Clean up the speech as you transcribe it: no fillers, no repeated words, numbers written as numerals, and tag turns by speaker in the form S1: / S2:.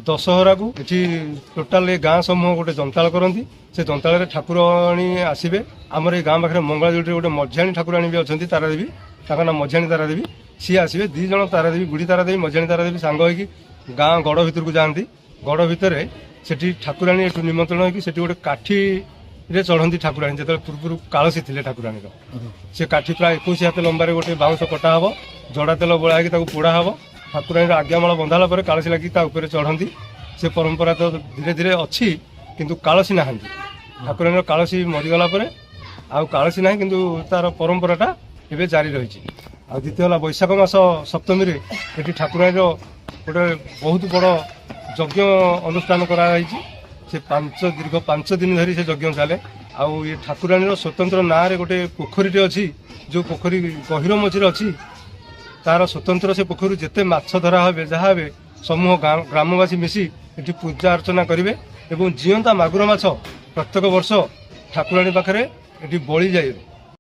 S1: दशहरा को ये टोटाल गाँ समूह गोटे जंताल करती से जंताल ठाकुराणी आसवे आमर ये गाँ पाखे मंगलाजोड़ी गोटे मझियाणी ठाकुराणी भी अच्छा तारादेवी ना मझियाणी तारादेवी सी आसवे दी जन तारादेवी बुढ़ी तारादेवी मझियाणी तारादेवी सांग होगी गाँ गड़ भर को जाती गड़ भितर से ठाकुराणी एठू निमंत्रण होगी गोटे काठी रे चढ़ती ठाकुराणी जो पूर्व कालसी थे ठाकुराणी से काठी प्राय 21 हाथ लंबार गोटे बाउंश कटा हम जड़ा तेल बोला पोड़ा हम ठाकुराणी आज्ञामाल बंधाला कालसी लगी चढ़ती से परंपरा तो धीरे धीरे अच्छी किंतु कालसी ना ठाकुराणी कालसी मरीगला आउ कालसी ना किंतु तार परंपराटा एवं जारी रही द्वितीय है बैशाख मास सप्तमी ये ठाकुराणी गोटे बहुत बड़ यज्ञ अनुष्ठान कराई से दीर्घ 5 दिन धरी से यज्ञ चले आउ ये ठाकुराणी स्वतंत्र ना गोटे पोखरीटे अच्छी जो पोखरी गहिर मझीरे अच्छी तार स्वतंत्र से पोखरी जिते माछ धरा हे जहाँ हे समूह ग्रामवासी मिसी ये पूजा अर्चना करेंगे और जीवंता मागुर माछ प्रत्येक वर्ष ठाकुराणी पाखे ये बली जाए